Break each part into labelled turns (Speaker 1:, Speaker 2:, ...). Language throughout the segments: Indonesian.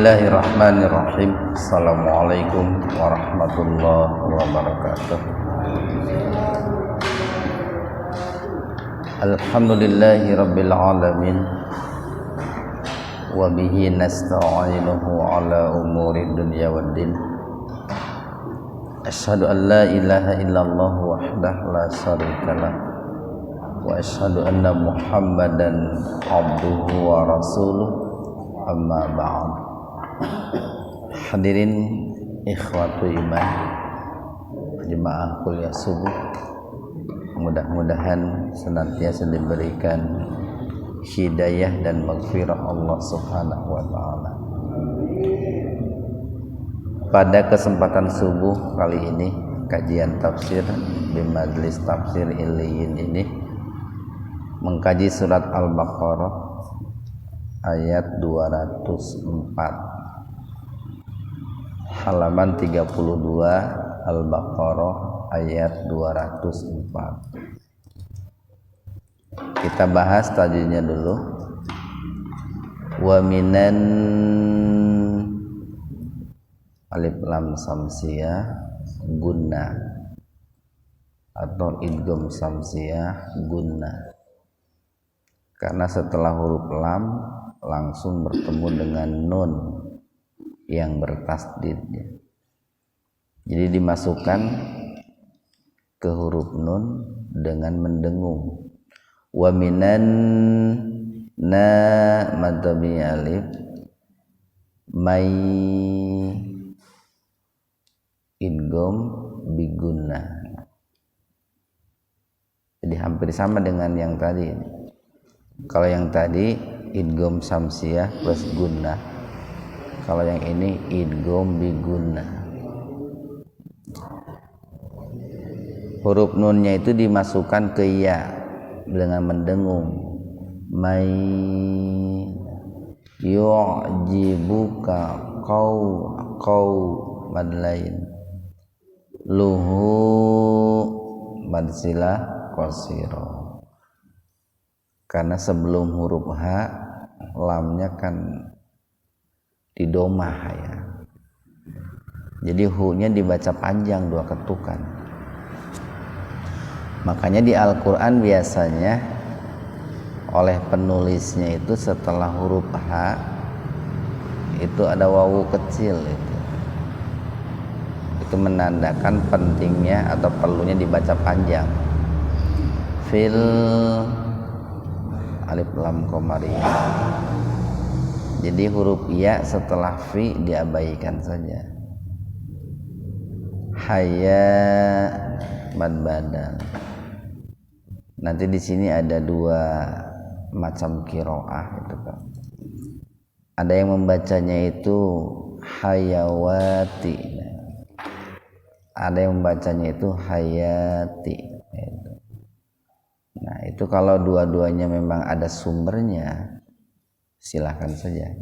Speaker 1: Bismillahirrahmanirrahim. Assalamualaikum warahmatullahi wabarakatuh. Alhamdulillahi rabbil alamin. Wa bihi nasta'inuhu ala umuri dunya waddin. Asyhadu an la ilaha illallah wahdahu la syarikalah. Wa asyhadu anna Muhammadan abduhu wa rasuluh. Amma ba'd. Hadirin ikhwatu iman, jemaah kuliah subuh, mudah-mudahan senantiasa diberikan hidayah dan maghfirah Allah Subhanahu wa taala. Pada kesempatan subuh kali ini, kajian tafsir di Majelis Tafsir Iliyin ini mengkaji surat Al-Baqarah ayat 204, halaman 32, Al-Baqarah ayat 204. Kita bahas tajwidnya dulu. Wa minan alif lam samsiyah gunna atau idgham samsiyah gunna, karena setelah huruf lam langsung bertemu dengan nun yang bertasdid. Jadi dimasukkan ke huruf nun dengan mendengung. Wa minan na madhabi alif mai idgham bigunna. Jadi hampir sama dengan yang tadi. Kalau yang tadi idgham samsiyah plus gunnah, kalau yang ini idgham bigunnah. Huruf nunnya itu dimasukkan ke ya dengan mendengung. May yu'jibuka qaw mad lain luhu mad silah qasira. Karena sebelum huruf H lamnya kan didomah ya. Jadi hu-nya dibaca panjang 2 ketukan. Makanya di Al-Qur'an biasanya oleh penulisnya itu setelah huruf H itu ada wawu kecil itu. Itu menandakan pentingnya atau perlunya dibaca panjang. Fil alif lam qamariyah. Jadi huruf ya setelah fi diabaikan saja. Hayya mad badal. Nanti di sini ada 2 macam qiraah itu kan. Ada yang membacanya itu hayawati. Ada yang membacanya itu hayati. Nah itu kalau dua-duanya memang ada sumbernya, silahkan saja.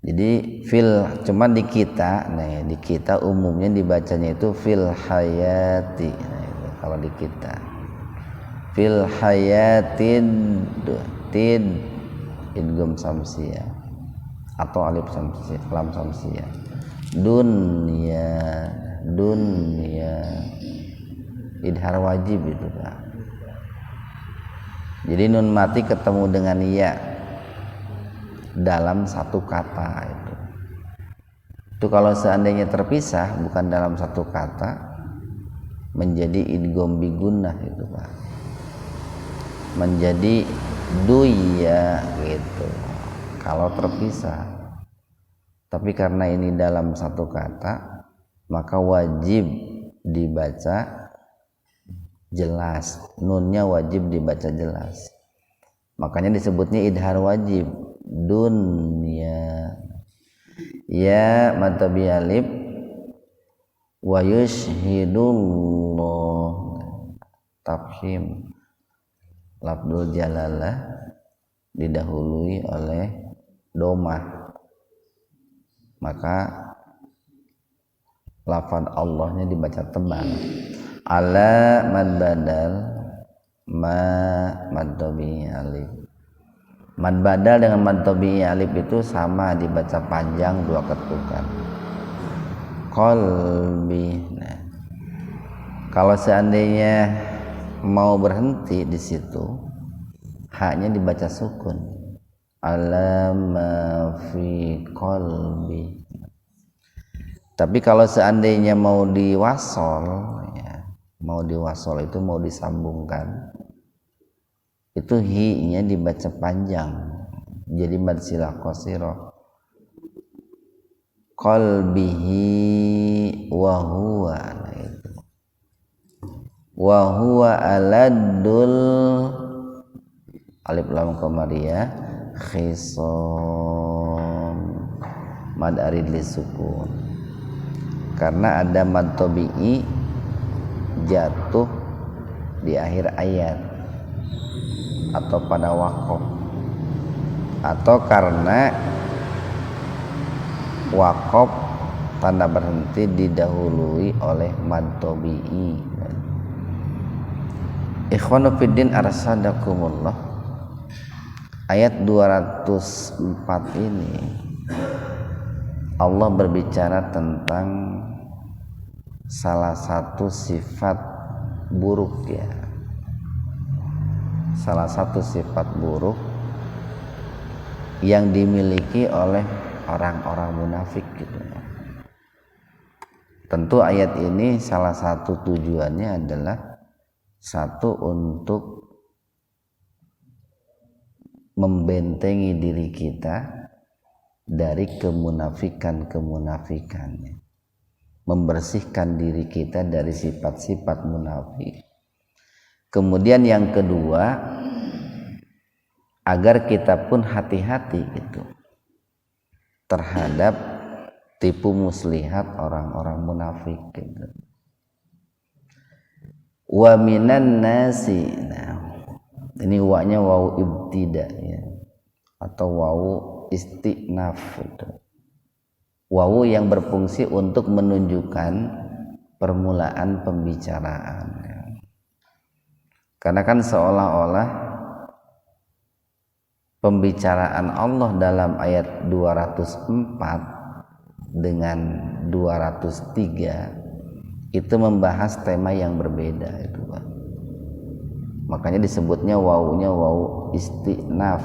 Speaker 1: Jadi fil cuman di kita, nah di kita umumnya dibacanya itu fil hayati. Nah, itu, kalau di kita fil hayatin tid idgham samsiyah atau alif samsiyah lam samsiyah. Dunya idhar wajib itu Pak. Jadi nun mati ketemu dengan ya dalam satu kata itu. Itu kalau seandainya terpisah bukan dalam satu kata menjadi idgham bigunnah itu Pak. Menjadi duya gitu. Kalau terpisah. Tapi karena ini dalam satu kata maka wajib dibaca jelas, nunnya wajib dibaca jelas. Makanya disebutnya idhar wajib. Dunya ya matabi alif wa yushhidullah tafhim lafdzul jalalah didahului oleh domah, maka lafaz Allahnya dibaca tebal. Ala mad badal ma mad tabi alif Mad badal dengan mad tabi'i alif itu sama, dibaca panjang dua ketukan. Qalbi. Nah, kalau seandainya mau berhenti di situ, haknya dibaca sukun. Alama fi qalbi. Tapi kalau seandainya mau diwasol, ya, mau diwasol itu mau disambungkan, itu hi-nya dibaca panjang, jadi mad silah qasirah. Qalbihi wa huwa, nah itu. Wa huwa aladul alif lam qamariyah khisam mad arid li sukun, karena ada mad tabi'i jatuh di akhir ayat atau pada waqaf, atau karena waqaf tanda berhenti didahului oleh mad tabi'i. Ikhwanu fiddin arsadakumullah, ayat 204 ini Allah berbicara tentang salah satu sifat buruk, ya, salah satu sifat buruk yang dimiliki oleh orang-orang munafik gitu. Tentu ayat ini salah satu tujuannya adalah satu, untuk membentengi diri kita dari kemunafikan-kemunafikannya, membersihkan diri kita dari sifat-sifat munafik. Kemudian yang kedua, agar kita pun hati-hati gitu terhadap tipu muslihat orang-orang munafik gitu. Wa minan nasi, nah ini wa-nya wawu ibtida, ya, atau wawu istinaf gitu. Wawu yang berfungsi untuk menunjukkan permulaan pembicaraan, ya. Karena kan seolah-olah pembicaraan Allah dalam ayat 204 dengan 203 itu membahas tema yang berbeda itu, Pak. Makanya disebutnya wawunya wawu istinaf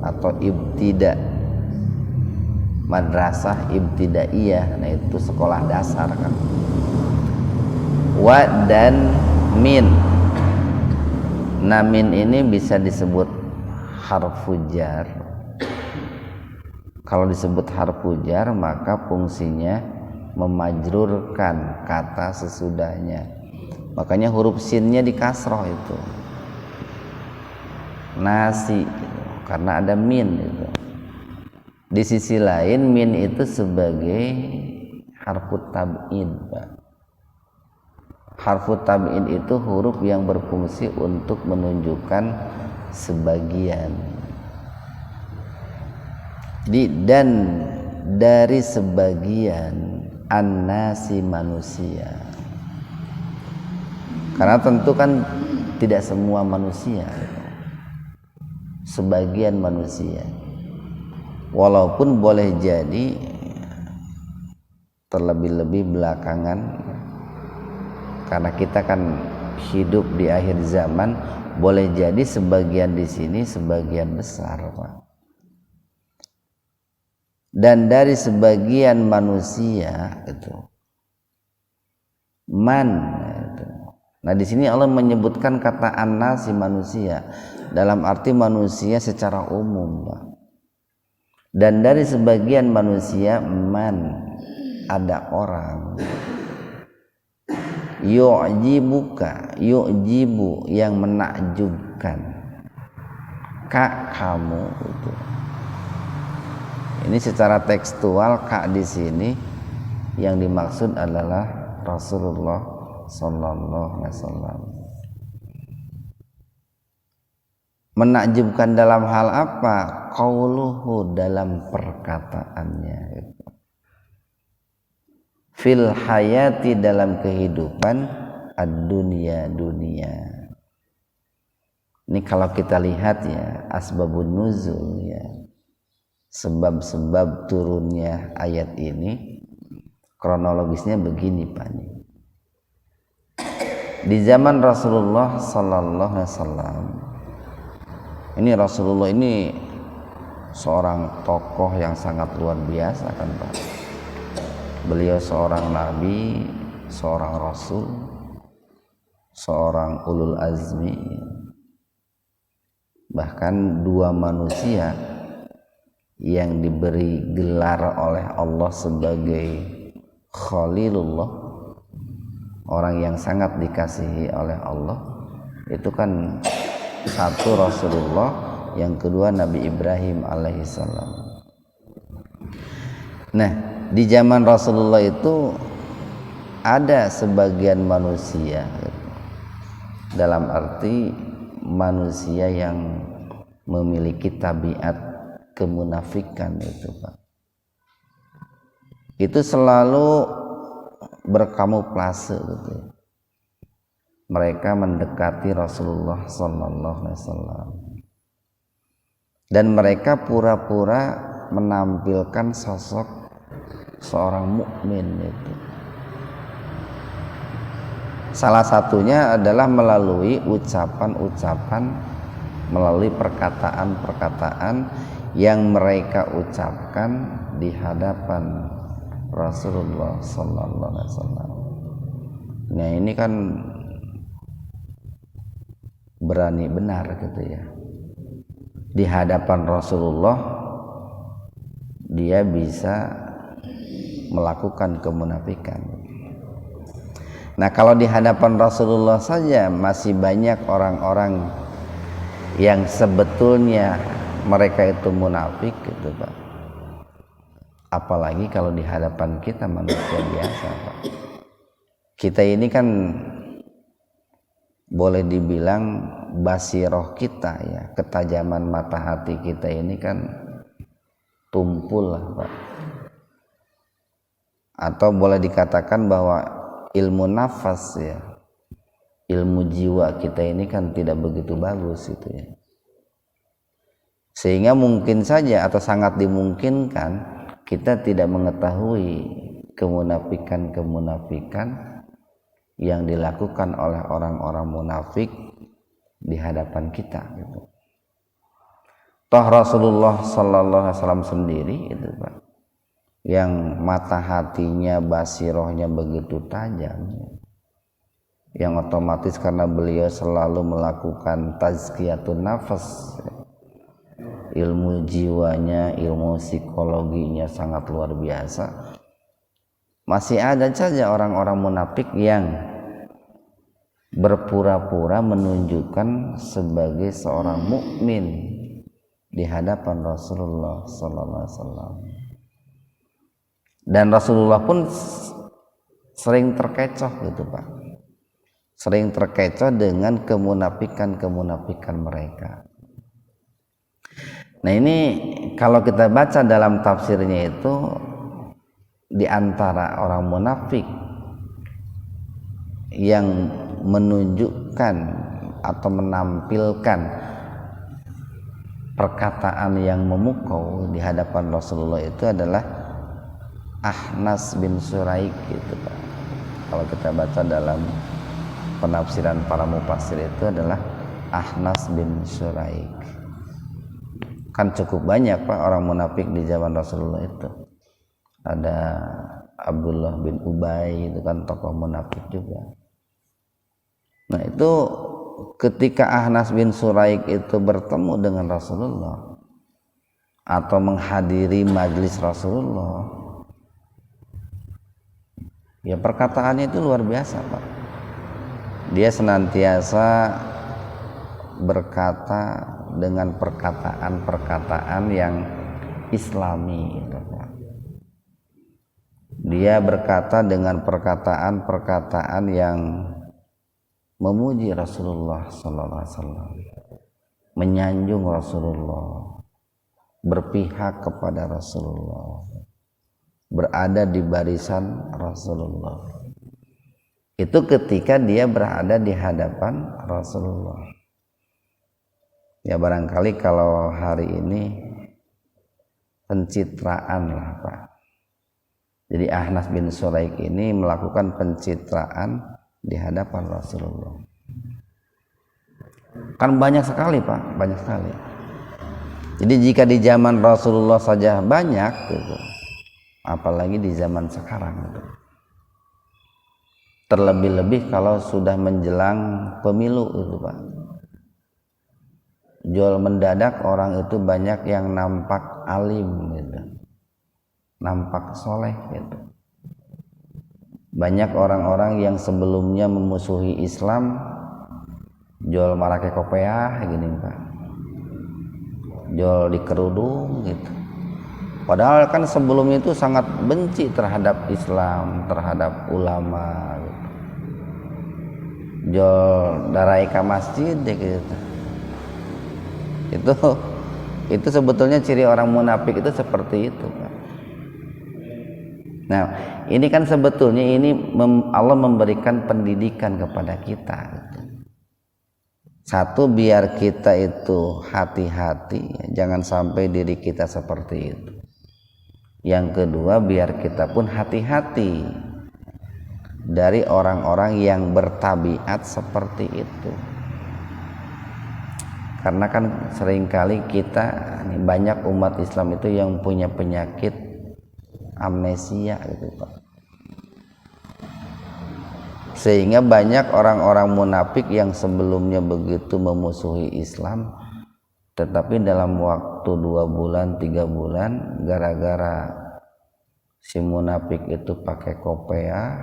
Speaker 1: atau ibtida, madrasah ibtidaiyah. Nah itu sekolah dasar kan. Wa dan min. Nah min ini bisa disebut harfu jar. Kalau disebut harfu jar maka fungsinya memajrurkan kata sesudahnya, makanya huruf sinnya di kasroh itu nasi gitu, karena ada min itu. Di sisi lain min itu sebagai harfu tab'id, Pak. Harfu tab'id itu huruf yang berfungsi untuk menunjukkan sebagian dan dari sebagian an-nasi manusia, karena tentu kan tidak semua manusia, sebagian manusia, walaupun boleh jadi terlebih-lebih belakangan, karena kita kan hidup di akhir zaman, boleh jadi sebagian di sini sebagian besar, Pak. Dan dari sebagian manusia itu man itu. Nah di sini Allah menyebutkan kata an-nasi manusia dalam arti manusia secara umum, Pak. Dan dari sebagian manusia man, ada orang yu'jibuka, yu'jibu yang menakjubkan ka kamu itu. Ini secara tekstual kak di sini yang dimaksud adalah Rasulullah Sallallahu Alaihi Wasallam. Menakjubkan dalam hal apa? Qauluhu, dalam perkataannya. Fil hayati, dalam kehidupan ad-dunya, dunia. Ini kalau kita lihat ya asbabun nuzul ya, sebab-sebab turunnya ayat ini kronologisnya begini Pak. Di zaman Rasulullah sallallahu alaihi wasallam, ini Rasulullah ini seorang tokoh yang sangat luar biasa kan Pak. Beliau seorang nabi, seorang rasul, seorang ulul azmi, bahkan dua manusia yang diberi gelar oleh Allah sebagai Khalilullah, orang yang sangat dikasihi oleh Allah. Itu kan satu Rasulullah, yang kedua Nabi Ibrahim alaihissalam. Nah, di zaman Rasulullah itu ada sebagian manusia, dalam arti manusia yang memiliki tabiat kemunafikan itu Pak. Itu selalu berkamuflase gitu ya. Mereka mendekati Rasulullah sallallahu alaihi wasallam dan mereka pura-pura menampilkan sosok seorang mukmin itu. Salah satunya adalah melalui ucapan-ucapan, melalui perkataan-perkataan yang mereka ucapkan di hadapan Rasulullah sallallahu alaihi wasallam. Nah, ini kan berani benar gitu ya. Di hadapan Rasulullah dia bisa melakukan kemunafikan. Nah, kalau di hadapan Rasulullah saja masih banyak orang-orang yang sebetulnya mereka itu munafik gitu Pak. Apalagi kalau di hadapan kita manusia biasa Pak. Kita ini kan boleh dibilang basiroh kita ya, ketajaman mata hati kita ini kan tumpul lah Pak. Atau boleh dikatakan bahwa ilmu nafas ya, ilmu jiwa kita ini kan tidak begitu bagus itu ya. Sehingga mungkin saja atau sangat dimungkinkan kita tidak mengetahui kemunafikan-kemunafikan yang dilakukan oleh orang-orang munafik di hadapan kita gitu. Toh Rasulullah sallallahu alaihi wasallam sendiri itu Pak, yang mata hatinya, basirohnya begitu tajam, yang otomatis karena beliau selalu melakukan tazkiyatun nafas, ilmu jiwanya, ilmu psikologinya sangat luar biasa. Masih ada saja orang-orang munafik yang berpura-pura menunjukkan sebagai seorang mukmin di hadapan Rasulullah sallallahu alaihi wasallam. Dan Rasulullah pun sering terkecoh gitu Pak, sering terkecoh dengan kemunafikan mereka. Nah, ini kalau kita baca dalam tafsirnya itu, di antara orang munafik yang menunjukkan atau menampilkan perkataan yang memukau di hadapan Rasulullah itu adalah Ahnas bin Suraik gitu Pak. Kalau kita baca dalam penafsiran para mufassir itu adalah Ahnas bin Suraik. Kan cukup banyak Pak orang munafik di zaman Rasulullah itu. Ada Abdullah bin Ubay, itu kan tokoh munafik juga. Nah, itu ketika Ahnas bin Suraik itu bertemu dengan Rasulullah atau menghadiri majelis Rasulullah, ya perkataannya itu luar biasa Pak. Dia senantiasa berkata dengan perkataan-perkataan yang islami gitu Pak. Dia berkata dengan perkataan-perkataan yang memuji Rasulullah sallallahu alaihi wasallam, menyanjung Rasulullah, berpihak kepada Rasulullah, berada di barisan Rasulullah. Itu ketika dia berada di hadapan Rasulullah. Ya barangkali kalau hari ini pencitraan lah Pak. Jadi Ahnas bin Suraik ini melakukan pencitraan di hadapan Rasulullah. Kan banyak sekali Pak, banyak sekali. Jadi jika di zaman Rasulullah saja banyak gitu, apalagi di zaman sekarang gitu. Terlebih-lebih kalau sudah menjelang pemilu itu Pak. Jual mendadak orang itu banyak yang nampak alim gitu, nampak soleh gitu. Banyak orang-orang yang sebelumnya memusuhi Islam jual marake kopiah gini Pak, jual di kerudung gitu. Padahal kan sebelumnya itu sangat benci terhadap Islam, terhadap ulama gitu. Jual darai ke masjid gitu. Itu sebetulnya ciri orang munafik itu seperti itu Pak. Nah ini kan sebetulnya Allah memberikan pendidikan kepada kita gitu. Satu, biar kita itu hati-hati, jangan sampai diri kita seperti itu. Yang kedua, biar kita pun hati-hati dari orang-orang yang bertabiat seperti itu. Karena kan seringkali kita, banyak umat Islam itu yang punya penyakit amnesia gitu Pak. Sehingga banyak orang-orang munafik yang sebelumnya begitu memusuhi Islam, tetapi dalam waktu 2 bulan 3 bulan gara-gara si munafik itu pakai kopiah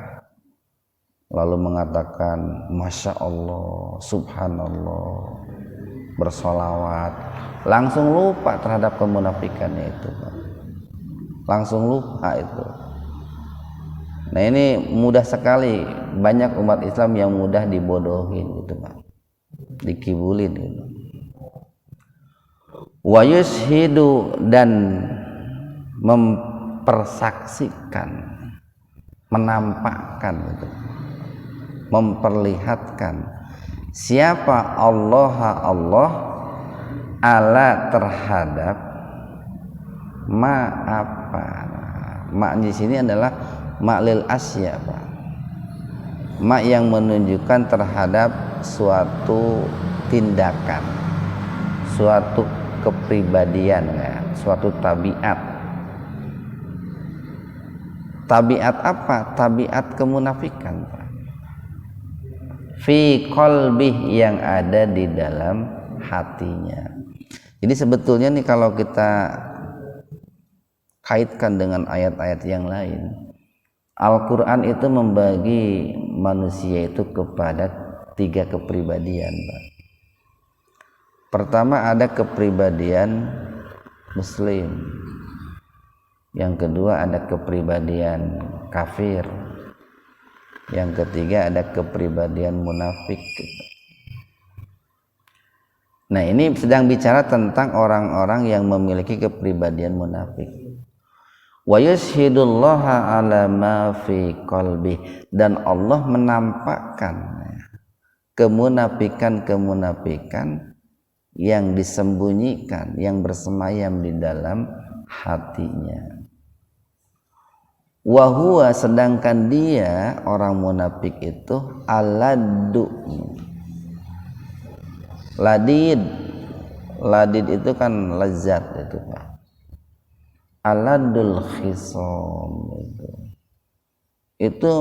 Speaker 1: lalu mengatakan Masya Allah, Subhanallah, bersolawat, langsung lupa terhadap kemunafikannya itu Pak. Langsung lupa itu. Nah ini mudah sekali, banyak umat Islam yang mudah dibodohin gitu Pak, dikibulin gitu. Wa yushidu, dan mempersaksikan, menampakkan gitu, memperlihatkan siapa Allah ala terhadap apa. Ma di sini adalah ma'lil asya Pak. Ma yang menunjukkan terhadap suatu tindakan, suatu kepribadian ya, suatu tabiat. Tabiat apa? Tabiat kemunafikan Pak. Fi qalbih, yang ada di dalam hatinya. Jadi sebetulnya nih kalau kita kaitkan dengan ayat-ayat yang lain, Al-Quran itu membagi manusia itu kepada 3 kepribadian Pak. Pertama ada kepribadian muslim, yang kedua ada kepribadian kafir, yang ketiga ada kepribadian munafik. Nah ini sedang bicara tentang orang-orang yang memiliki kepribadian munafik. Wa yashhidullaha ala ma fi qalbi, dan Allah menampakkan kemunafikan yang disembunyikan, yang bersemayam di dalam hatinya. Wa huwa, sedangkan dia orang munafik itu aladdu. Ladid itu kan lezat itu Pak. Aladul khisom itu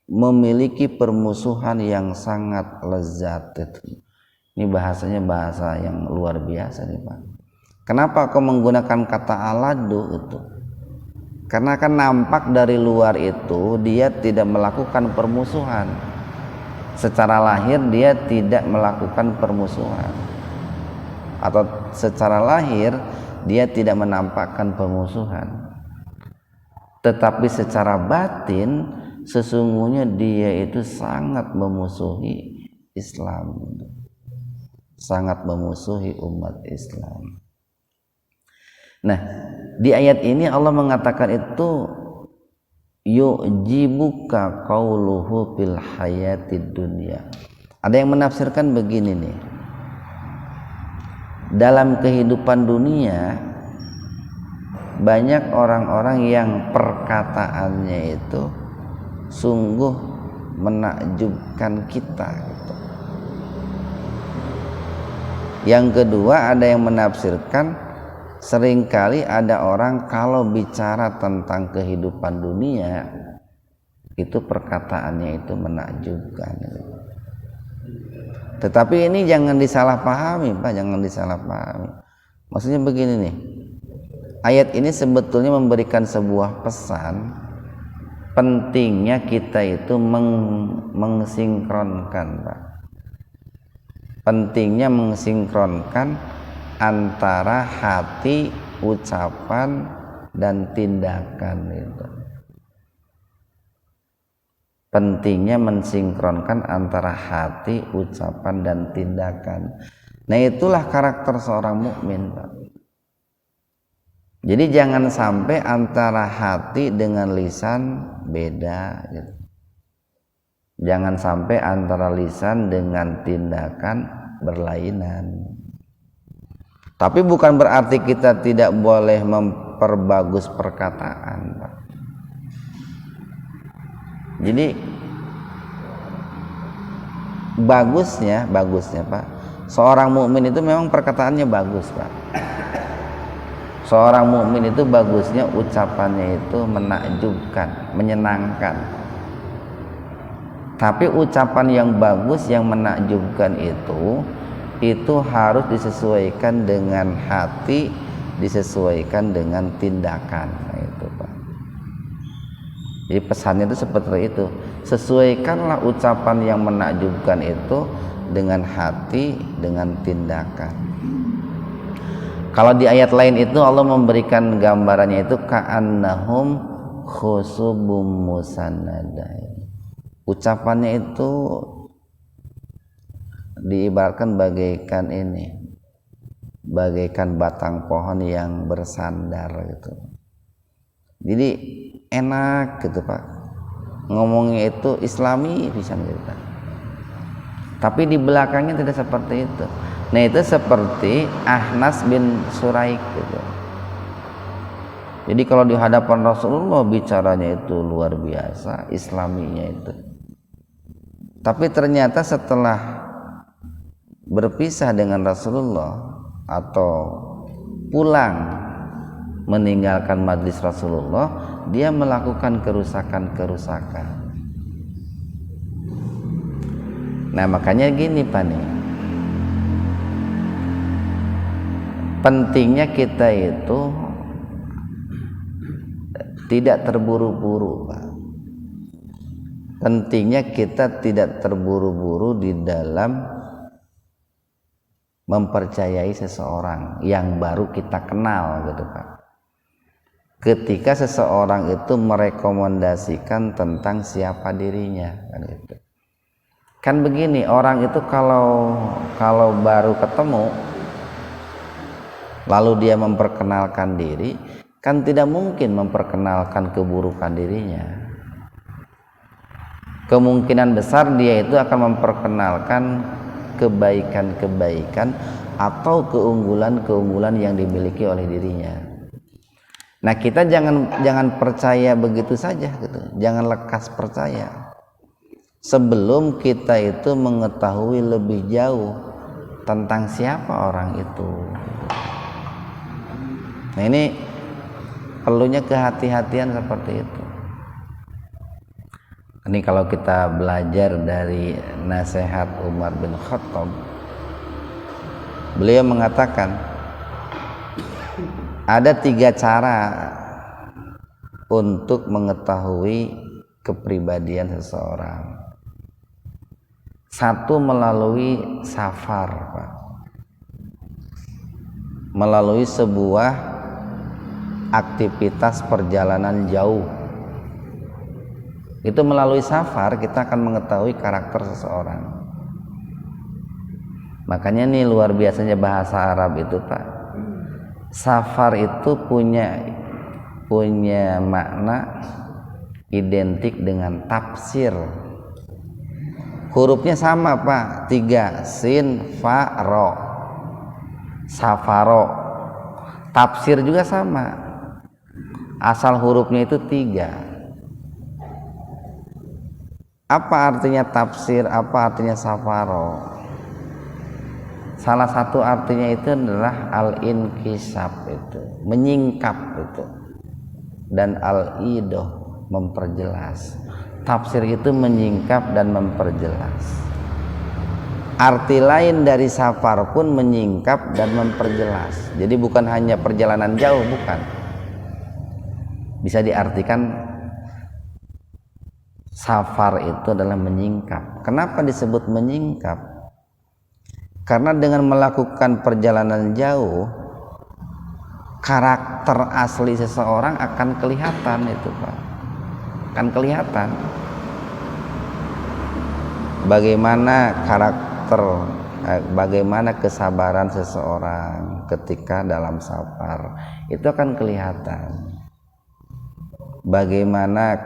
Speaker 1: memiliki permusuhan yang sangat lezat itu. Ini bahasanya bahasa yang luar biasa nih Pak. Kenapa kau menggunakan kata aladu itu? Karena kan nampak dari luar itu dia tidak melakukan permusuhan. Secara lahir dia tidak melakukan permusuhan. Atau secara lahir dia tidak menampakkan permusuhan, tetapi secara batin sesungguhnya dia itu sangat memusuhi Islam, sangat memusuhi umat Islam. Nah di ayat ini Allah mengatakan itu yu'jibuka qauluhu fil hayatid dunya. Ada yang menafsirkan begini nih, dalam kehidupan dunia banyak orang-orang yang perkataannya itu sungguh menakjubkan kita gitu. Yang kedua, ada yang menafsirkan seringkali ada orang kalau bicara tentang kehidupan dunia itu perkataannya itu menakjubkan gitu. Tetapi ini jangan disalahpahami Pak, jangan disalahpahami. Maksudnya begini nih, ayat ini sebetulnya memberikan sebuah pesan pentingnya kita itu mengsinkronkan Pak. Pentingnya mengsinkronkan antara hati, ucapan, dan tindakan itu. Pentingnya mensinkronkan antara hati, ucapan, dan tindakan. Nah, itulah karakter seorang mukmin, Pak. Jadi jangan sampai antara hati dengan lisan beda gitu. Jangan sampai antara lisan dengan tindakan berlainan. Tapi bukan berarti kita tidak boleh memperbagus perkataan, Pak. Jadi bagusnya Pak, seorang mukmin itu memang perkataannya bagus Pak. Seorang mukmin itu bagusnya ucapannya itu menakjubkan, menyenangkan. Tapi ucapan yang bagus yang menakjubkan itu harus disesuaikan dengan hati, disesuaikan dengan tindakan. Nah, itu Pak. Jadi pesannya itu seperti itu. Sesuaikanlah ucapan yang menakjubkan itu dengan hati, dengan tindakan. Kalau di ayat lain itu Allah memberikan gambarannya itu ka'annahum khusubum musannada. Ucapannya itu diibaratkan bagaikan ini, bagaikan batang pohon yang bersandar gitu. Jadi enak gitu Pak, ngomongnya itu islami bisa gitu. Tapi di belakangnya tidak seperti itu. Nah, itu seperti Ahnas bin Suraik gitu. Jadi kalau di hadapan Rasulullah bicaranya itu luar biasa, islaminya itu. Tapi ternyata setelah berpisah dengan Rasulullah atau pulang meninggalkan majlis Rasulullah, dia melakukan kerusakan-kerusakan. Nah, makanya gini Pak nih, pentingnya kita itu tidak terburu-buru Pak. Pentingnya kita tidak terburu-buru di dalam mempercayai seseorang yang baru kita kenal gitu Pak. Ketika seseorang itu merekomendasikan tentang siapa dirinya kan gitu. Kan begini, orang itu kalau baru ketemu lalu dia memperkenalkan diri, kan tidak mungkin memperkenalkan keburukan dirinya. Kemungkinan besar dia itu akan memperkenalkan kebaikan-kebaikan atau keunggulan-keunggulan yang dimiliki oleh dirinya. Nah, kita jangan percaya begitu saja gitu. Jangan lekas percaya. Sebelum kita itu mengetahui lebih jauh tentang siapa orang itu. Nah, ini perlunya kehati-hatian seperti itu. Ini kalau kita belajar dari nasihat Umar bin Khattab, beliau mengatakan ada 3 cara untuk mengetahui kepribadian seseorang. 1 melalui safar Pak, melalui sebuah aktivitas perjalanan jauh. Itu melalui safar kita akan mengetahui karakter seseorang. Makanya nih luar biasanya bahasa Arab itu Pak. Safar itu punya makna identik dengan tafsir. Hurufnya sama Pak, 3, sin, fa, ro. Safaro. Tafsir juga sama, asal hurufnya itu 3. Apa artinya tafsir, apa artinya safaro? Salah satu artinya itu adalah al-inkisab, itu menyingkap itu, dan al-idoh memperjelas. Tafsir itu menyingkap dan memperjelas. Arti lain dari safar pun menyingkap dan memperjelas. Jadi bukan hanya perjalanan jauh, bukan. Bisa diartikan safar itu adalah menyingkap. Kenapa disebut menyingkap? Karena dengan melakukan perjalanan jauh, karakter asli seseorang akan kelihatan itu, Pak. Akan kelihatan bagaimana bagaimana kesabaran seseorang ketika dalam safar, itu akan kelihatan. Bagaimana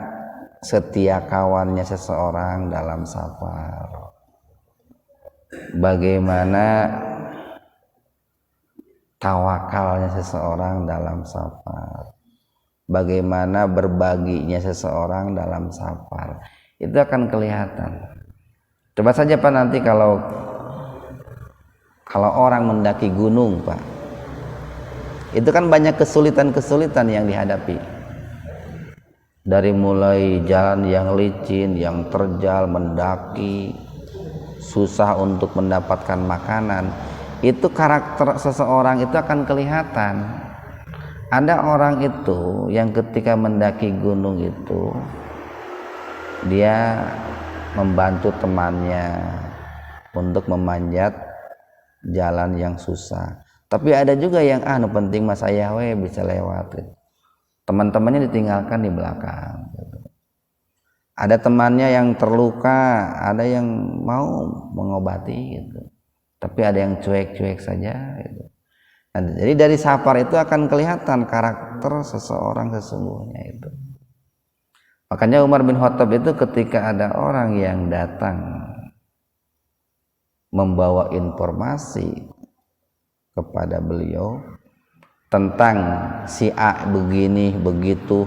Speaker 1: setia kawannya seseorang dalam safar, bagaimana tawakalnya seseorang dalam safar, bagaimana berbaginya seseorang dalam safar, itu akan kelihatan. Coba saja Pak, nanti kalau orang mendaki gunung Pak, itu kan banyak kesulitan-kesulitan yang dihadapi. Dari mulai jalan yang licin, yang terjal, mendaki, susah untuk mendapatkan makanan, itu karakter seseorang itu akan kelihatan. Ada orang itu yang ketika mendaki gunung itu dia membantu temannya untuk memanjat jalan yang susah. Tapi ada juga yang penting mas saya bisa lewat gitu. Teman-temannya ditinggalkan di belakang gitu. Ada temannya yang terluka, ada yang mau mengobati gitu, tapi ada yang cuek-cuek saja gitu. Nah, jadi dari safar itu akan kelihatan karakter seseorang sesungguhnya itu. Makanya Umar bin Khattab itu ketika ada orang yang datang membawa informasi kepada beliau tentang si A begini begitu,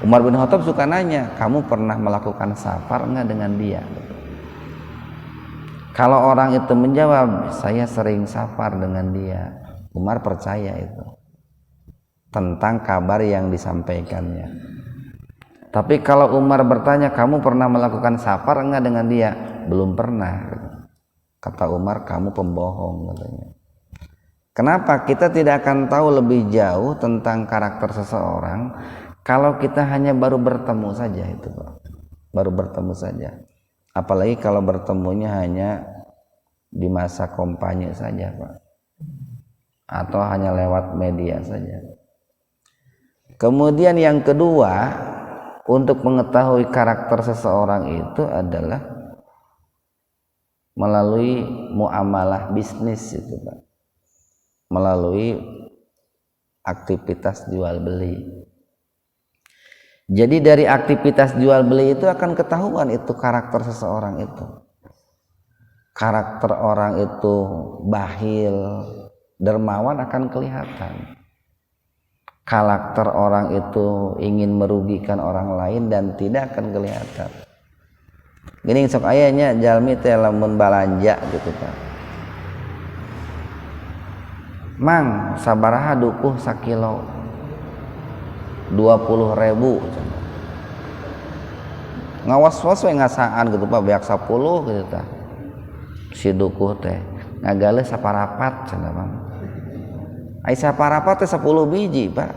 Speaker 1: Umar bin Khattab suka nanya, kamu pernah melakukan safar enggak dengan dia? Kalau orang itu menjawab, saya sering safar dengan dia, Umar percaya itu tentang kabar yang disampaikannya. Tapi kalau Umar bertanya, kamu pernah melakukan safar enggak dengan dia? Belum pernah. Kata Umar, kamu pembohong katanya. Kenapa? Kita tidak akan tahu lebih jauh tentang karakter seseorang kalau kita hanya baru bertemu saja itu, Pak. Baru bertemu saja. Apalagi kalau bertemunya hanya di masa kampanye saja, Pak. Atau hanya lewat media saja. Kemudian yang kedua, untuk mengetahui karakter seseorang itu adalah melalui muamalah bisnis itu, Pak. Melalui aktivitas jual beli. Jadi dari aktivitas jual beli itu akan ketahuan itu karakter seseorang itu. Karakter orang itu bakhil, dermawan akan kelihatan. Karakter orang itu ingin merugikan orang lain dan tidak akan kelihatan. Gini sok ayahnya jalmi teh lamun balanja gitu Pak. Mang sabaraha dukuh sakilo 20.000 ngawas-was we ngasaan gitu Pak, beak 10 gitu tah si dukuh teh ngagale saparapat cenah Bang. Ai saparapat teh 10 biji Pak,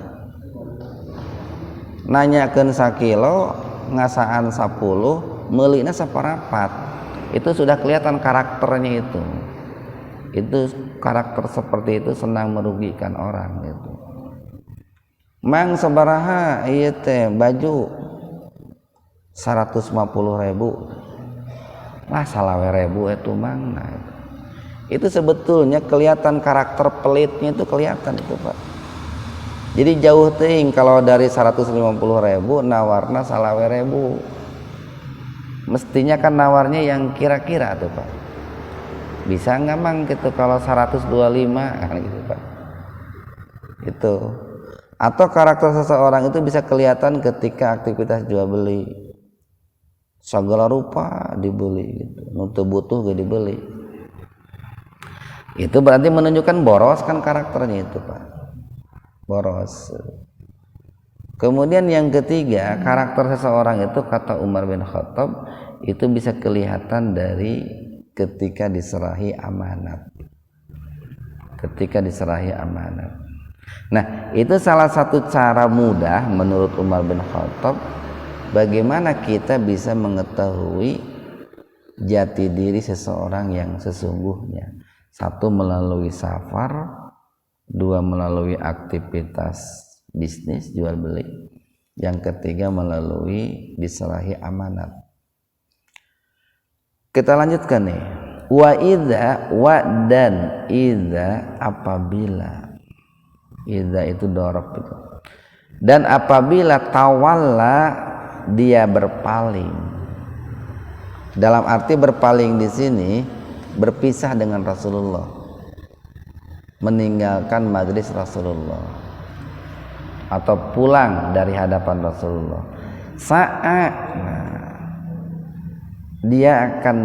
Speaker 1: nanyakeun sakilo ngasaan 10 meulina saparapat, itu sudah kelihatan karakternya itu karakter seperti itu senang merugikan orang gitu. Mang sabaraha ieu teh baju 150.000 lah salawe ribu itu Mang. Nah, itu sebetulnya kelihatan karakter pelitnya itu kelihatan itu Pak. Jadi jauh ting kalau dari 150.000 nawarna salawe ribu, mestinya kan nawarnya yang kira-kira tuh Pak. Bisa nggak mang gitu kalau 125 kan gitu Pak. Itu. Atau karakter seseorang itu bisa kelihatan ketika aktivitas jual beli. Segala rupa dibeli gitu. Nutu butuh gak dibeli. Itu berarti menunjukkan boros kan karakternya itu Pak. Boros. Kemudian yang ketiga, karakter seseorang itu kata Umar bin Khattab itu bisa kelihatan dari ketika diserahi amanat. Ketika diserahi amanat. Nah, itu salah satu cara mudah menurut Umar bin Khattab bagaimana kita bisa mengetahui jati diri seseorang yang sesungguhnya. Satu melalui safar, dua melalui aktivitas bisnis jual beli, yang ketiga melalui diserahi amanat. Kita lanjutkan nih, wa idza wa dan idza apabila, idza itu dorob itu, dan apabila tawalla dia berpaling, dalam arti berpaling di sini berpisah dengan Rasulullah, meninggalkan majlis Rasulullah atau pulang dari hadapan Rasulullah. Saat dia akan,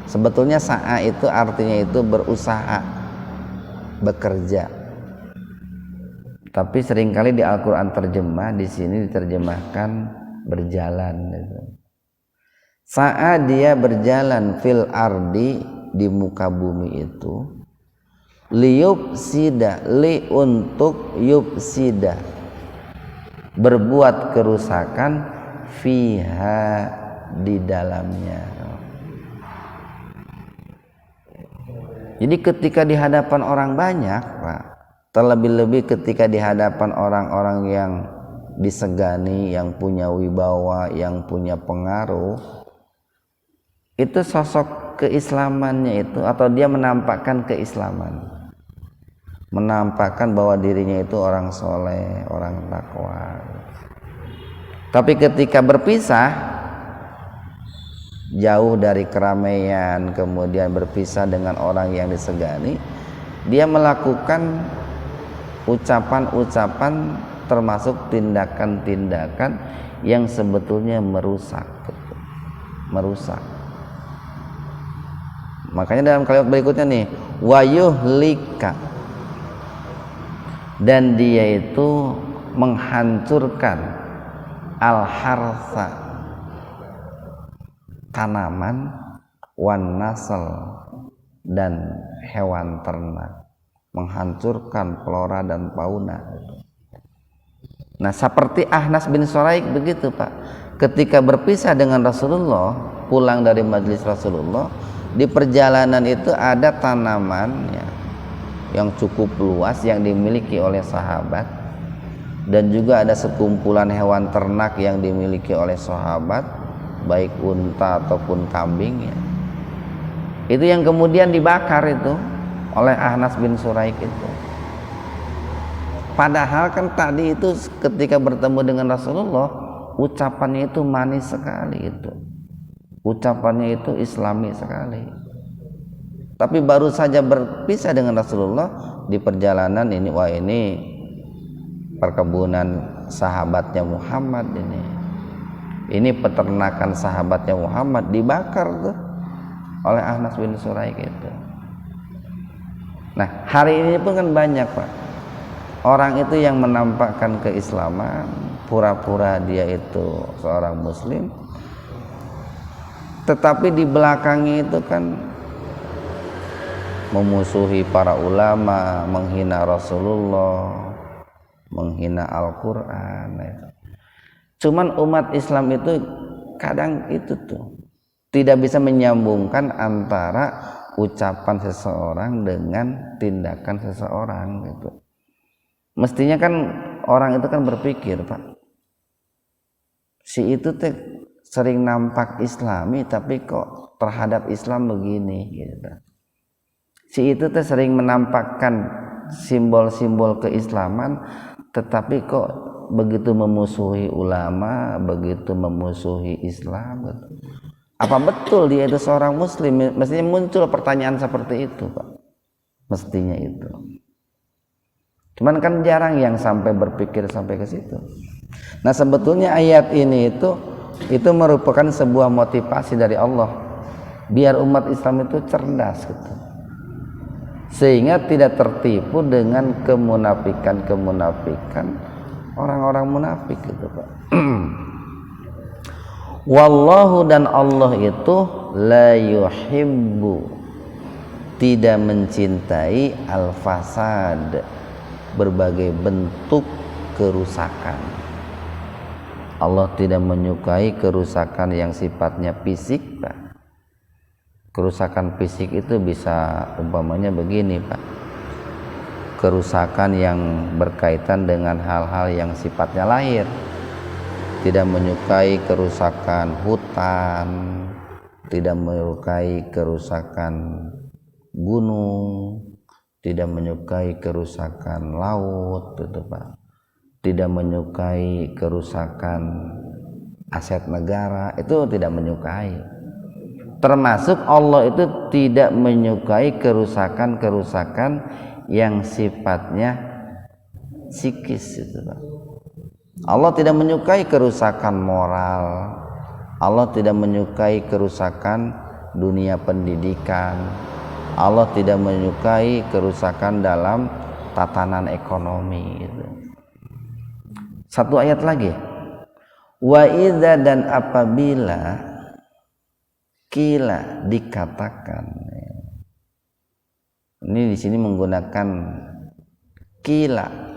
Speaker 1: sebetulnya sa'a itu artinya itu berusaha, bekerja. Tapi seringkali di Al-Qur'an terjemah, di sini diterjemahkan berjalan gitu. Saat dia berjalan fil ardi, di muka bumi itu, liyubsida, li untuk yubsida, berbuat kerusakan, fiha di dalamnya. Jadi ketika di hadapan orang banyak Pak, terlebih-lebih ketika di hadapan orang-orang yang disegani, yang punya wibawa, yang punya pengaruh, itu sosok keislamannya itu, atau dia menampakkan keislaman, menampakkan bahwa dirinya itu orang soleh, orang takwa. Tapi ketika berpisah, jauh dari keramaian, kemudian berpisah dengan orang yang disegani, dia melakukan ucapan-ucapan termasuk tindakan-tindakan yang sebetulnya merusak. Makanya dalam kalimat berikutnya nih, wayuhlika, dan dia itu menghancurkan al-harsa, tanaman, wan nasl, dan hewan ternak, menghancurkan flora dan fauna. Nah, seperti Ahnas bin Suraik begitu Pak, ketika berpisah dengan Rasulullah, pulang dari majelis Rasulullah, di perjalanan itu ada tanaman ya, yang cukup luas yang dimiliki oleh sahabat, dan juga ada sekumpulan hewan ternak yang dimiliki oleh sahabat, baik unta ataupun kambing ya. Itu yang kemudian dibakar itu oleh Ahnas bin Suraik itu. Padahal kan tadi itu ketika bertemu dengan Rasulullah, ucapannya itu manis sekali itu, ucapannya itu islami sekali. Tapi baru saja berpisah dengan Rasulullah di perjalanan ini, wah ini perkebunan sahabatnya Muhammad ini peternakan sahabatnya Muhammad, dibakar tuh oleh Ahnas bin Suraik itu. Nah, hari ini pun kan banyak Pak, orang itu yang menampakkan keislaman, pura-pura dia itu seorang muslim, tetapi di belakangnya itu kan memusuhi para ulama, menghina Rasulullah, menghina Al-Quran ya. Cuman umat Islam itu kadang itu tuh tidak bisa menyambungkan antara ucapan seseorang dengan tindakan seseorang gitu. Mestinya kan orang itu kan berpikir Pak, si itu teh sering nampak Islami tapi kok terhadap Islam begini gitu. Si itu teh sering menampakkan simbol-simbol keislaman tetapi kok begitu memusuhi ulama, begitu memusuhi Islam gitu. Apa betul dia itu seorang muslim? Mestinya muncul pertanyaan seperti itu, Pak. Mestinya itu. Cuman kan jarang yang sampai berpikir sampai ke situ. Nah, sebetulnya ayat ini itu merupakan sebuah motivasi dari Allah biar umat Islam itu cerdas gitu. Sehingga tidak tertipu dengan kemunafikan orang-orang munafik gitu, Pak. Wallahu, dan Allah itu la yuhibbu, tidak mencintai al-fasad, berbagai bentuk kerusakan. Allah tidak menyukai kerusakan yang sifatnya fisik, Pak. Kerusakan fisik itu bisa umpamanya begini, Pak. Kerusakan yang berkaitan dengan hal-hal yang sifatnya lahir. Tidak menyukai kerusakan hutan, tidak menyukai kerusakan gunung, tidak menyukai kerusakan laut, gitu, Pak. Tidak menyukai kerusakan aset negara, itu tidak menyukai. Termasuk Allah itu tidak menyukai kerusakan-kerusakan yang sifatnya psikis, gitu, Pak. Allah tidak menyukai kerusakan moral, Allah tidak menyukai kerusakan dunia pendidikan, Allah tidak menyukai kerusakan dalam tatanan ekonomi, gitu. Satu ayat lagi, wa idza, dan apabila kila, dikatakan. Ini di sini menggunakan kila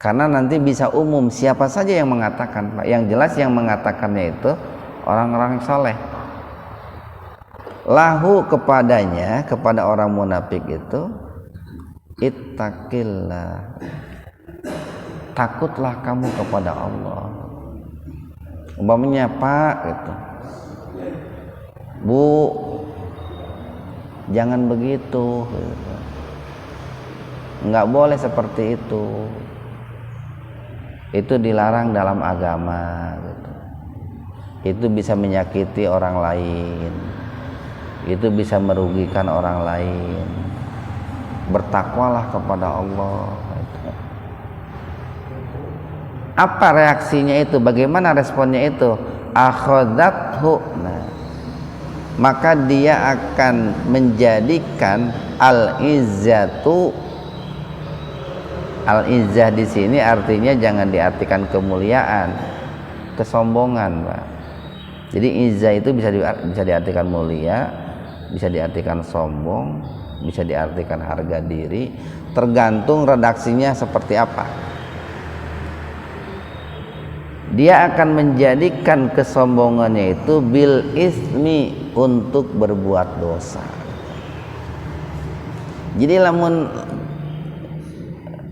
Speaker 1: karena nanti bisa umum siapa saja yang mengatakan, Pak. Yang jelas yang mengatakannya itu orang-orang soleh. Lahu, kepadanya, kepada orang munafik itu, ittaqillah, takutlah kamu kepada Allah. Umpamanya, Pak, gitu, Bu, jangan begitu, gitu. Nggak boleh seperti itu dilarang dalam agama, gitu. Itu bisa menyakiti orang lain, itu bisa merugikan orang lain. Bertakwalah kepada Allah, gitu. Apa reaksinya itu? Bagaimana responnya itu? Akhadathu, maka dia akan menjadikan al-izzatu. Al-izzah di sini artinya jangan diartikan kemuliaan, kesombongan, Pak. Jadi izzah itu bisa diartikan mulia, bisa diartikan sombong, bisa diartikan harga diri, tergantung redaksinya seperti apa. Dia akan menjadikan kesombongannya itu bil ismi, untuk berbuat dosa. Jadi lamun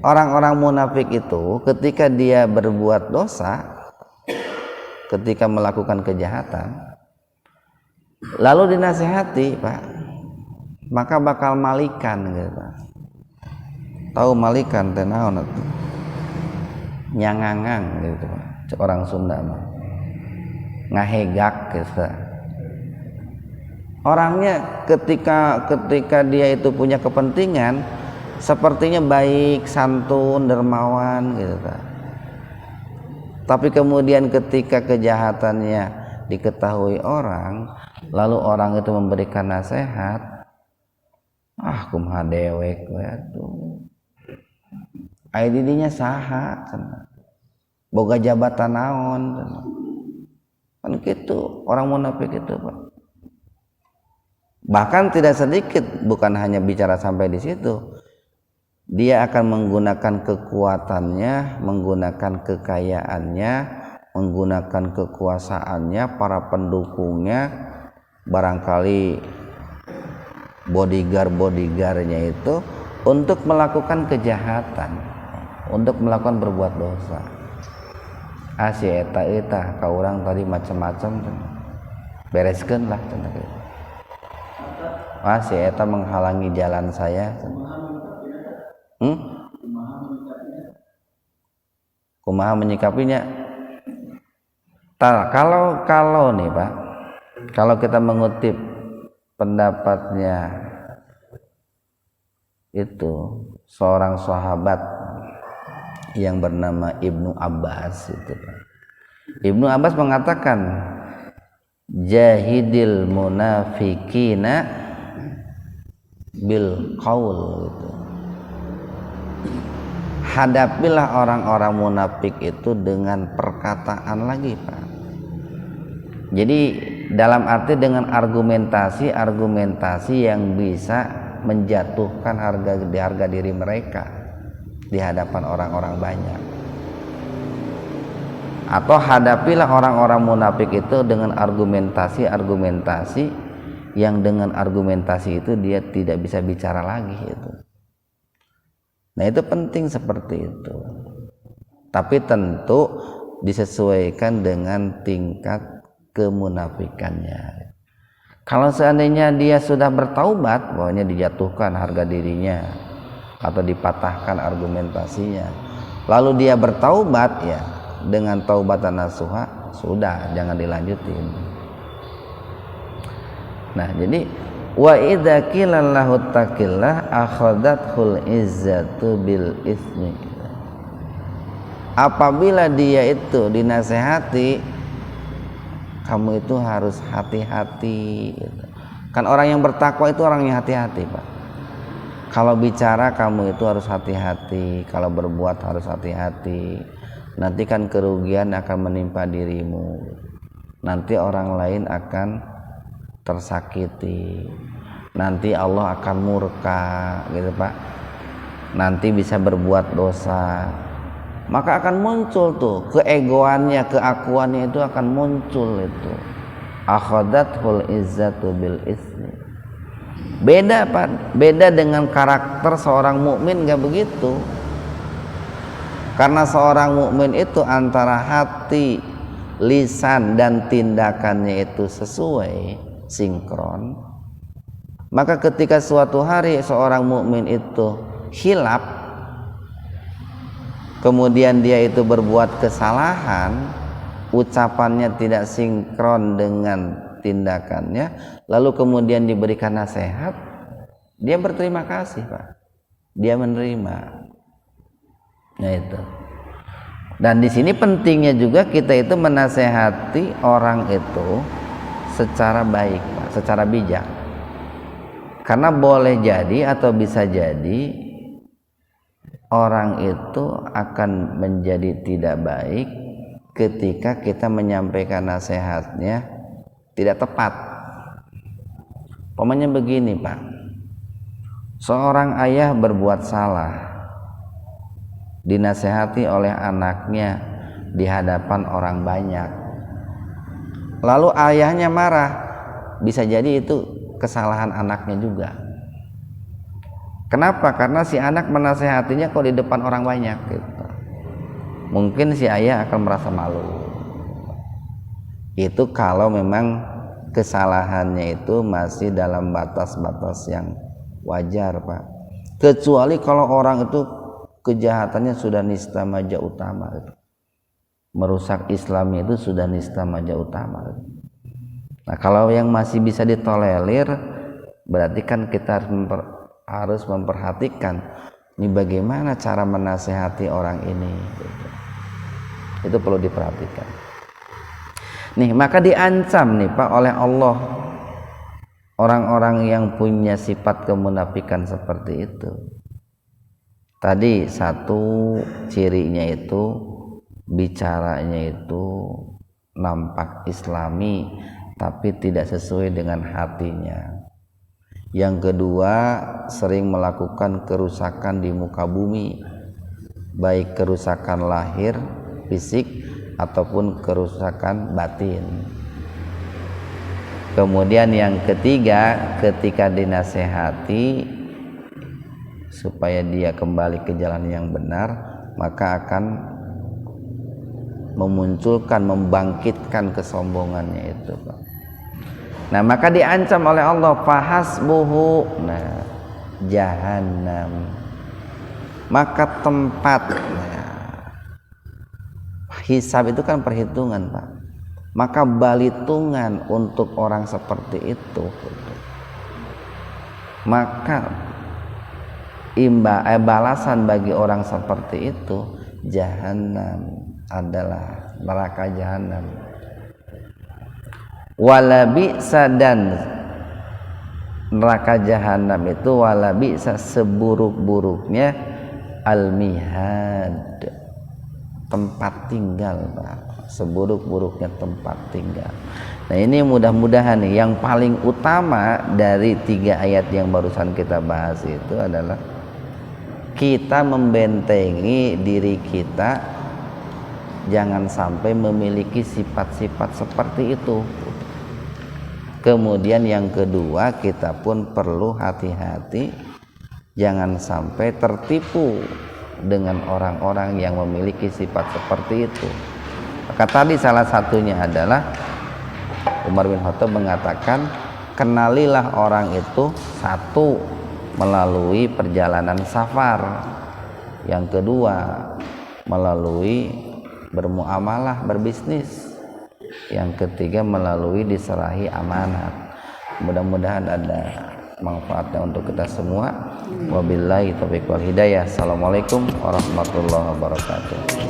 Speaker 1: orang-orang munafik itu ketika dia berbuat dosa, ketika melakukan kejahatan, lalu dinasihati, Pak, maka bakal malikan, gitu. Tahu malikan teh naon atuh? Nyangangang, gitu, Pak. Orang Sunda mah ngahegak, gitu. Orangnya ketika dia itu punya kepentingan sepertinya baik, santun, dermawan, gitu, Pak. Tapi kemudian ketika kejahatannya diketahui orang, lalu orang itu memberikan nasihat, kumaha dewek, waduh, aya didinya saha, boga jabatan naon, kan gitu orang munafik itu, Pak. Bahkan tidak sedikit, bukan hanya bicara sampai di situ, dia akan menggunakan kekuatannya, menggunakan kekayaannya, menggunakan kekuasaannya, para pendukungnya, barangkali bodyguard-bodyguardnya itu untuk melakukan kejahatan, untuk melakukan berbuat dosa. Si eta ka urang tadi macam-macam, bereskeun lah, contoh gitu. Si eta menghalangi jalan saya. Kumaha menyikapinya? Kalau nih, Pak, kalau kita mengutip pendapatnya itu seorang sahabat yang bernama Ibnu Abbas itu, Ibnu Abbas mengatakan jahidil munafikina bil qaul gitu. Hadapilah orang-orang munafik itu dengan perkataan lagi, Pak. Jadi dalam arti dengan argumentasi yang bisa menjatuhkan harga diri mereka di hadapan orang-orang banyak. Atau hadapilah orang-orang munafik itu dengan argumentasi yang dengan argumentasi itu dia tidak bisa bicara lagi itu. Nah, itu penting seperti itu. Tapi tentu disesuaikan dengan tingkat kemunafikannya. Kalau seandainya dia sudah bertaubat, pokoknya dijatuhkan harga dirinya atau dipatahkan argumentasinya, lalu dia bertaubat, ya dengan taubatan nasuha, sudah, jangan dilanjutin. Nah, jadi wa idza qila lahu taqillah akhadathul izzatu bil itsmi. Apabila dia itu dinasehati, kamu itu harus hati-hati gitu. Kan orang yang bertakwa itu orang yang hati-hati, Pak. Kalau bicara kamu itu harus hati-hati, kalau berbuat harus hati-hati. Nanti kan kerugian akan menimpa dirimu. Nanti orang lain akan tersakiti. Nanti Allah akan murka, gitu, Pak. Nanti bisa berbuat dosa. Maka akan muncul tuh keegoannya, keakuannya itu akan muncul itu. Akhadathul izzatu bil itsmi. Beda, Pak. Beda dengan karakter seorang mukmin, enggak begitu. Karena seorang mukmin itu antara hati, lisan dan tindakannya itu sesuai, sinkron. Maka ketika suatu hari seorang mukmin itu khilaf, kemudian dia itu berbuat kesalahan, ucapannya tidak sinkron dengan tindakannya, lalu kemudian diberikan nasihat, dia berterima kasih, Pak. Dia menerima. Nah, itu. Dan di sini pentingnya juga kita itu menasehati orang itu secara baik, Pak, secara bijak. Karena boleh jadi atau bisa jadi orang itu akan menjadi tidak baik ketika kita menyampaikan nasihatnya tidak tepat. Umpamanya begini, Pak. Seorang ayah berbuat salah, dinasehati oleh anaknya di hadapan orang banyak. Lalu ayahnya marah, bisa jadi itu kesalahan anaknya juga. Kenapa? Karena si anak menasehatinya kok di depan orang banyak gitu. Mungkin si ayah akan merasa malu. Itu kalau memang kesalahannya itu masih dalam batas-batas yang wajar, Pak. Kecuali kalau orang itu kejahatannya sudah nista maja utama gitu. Merusak Islam itu sudah nista maja utama gitu. Nah, kalau yang masih bisa ditolerir, berarti kan kita harus memperhatikan ini bagaimana cara menasehati orang ini gitu. Itu perlu diperhatikan. Nih, maka diancam nih, Pak, oleh Allah orang-orang yang punya sifat kemunafikan seperti itu. Tadi satu cirinya itu bicaranya itu nampak islami tapi tidak sesuai dengan hatinya. Yang kedua, sering melakukan kerusakan di muka bumi, baik kerusakan lahir fisik ataupun kerusakan batin. Kemudian yang ketiga, ketika dinasehati supaya dia kembali ke jalan yang benar, maka akan memunculkan, membangkitkan kesombongannya itu, Pak. Nah, maka diancam oleh Allah, fahasbuhu, nah, jahannam. Maka tempat, nah, hisab itu kan perhitungan, Pak. maka balitungan untuk orang seperti itu, maka balasan bagi orang seperti itu jahanam, adalah neraka jahanam. Wala bi'sa, dan neraka jahanam itu wala bi'sa, seburuk-buruknya al-mihad, tempat tinggal, Pak. Seburuk-buruknya tempat tinggal. Nah, ini mudah-mudahan nih yang paling utama dari 3 ayat yang barusan kita bahas itu adalah kita membentengi diri kita jangan sampai memiliki sifat-sifat seperti itu. Kemudian yang kedua, kita pun perlu hati-hati jangan sampai tertipu dengan orang-orang yang memiliki sifat seperti itu. Maka tadi salah satunya adalah Umar bin Khattab mengatakan, kenalilah orang itu satu melalui perjalanan safar, yang kedua melalui bermuamalah, berbisnis, yang ketiga melalui diserahi amanat. Mudah-mudahan ada manfaatnya untuk kita semua. Wabillahi taufiq wal hidayah. Assalamualaikum warahmatullahi wabarakatuh.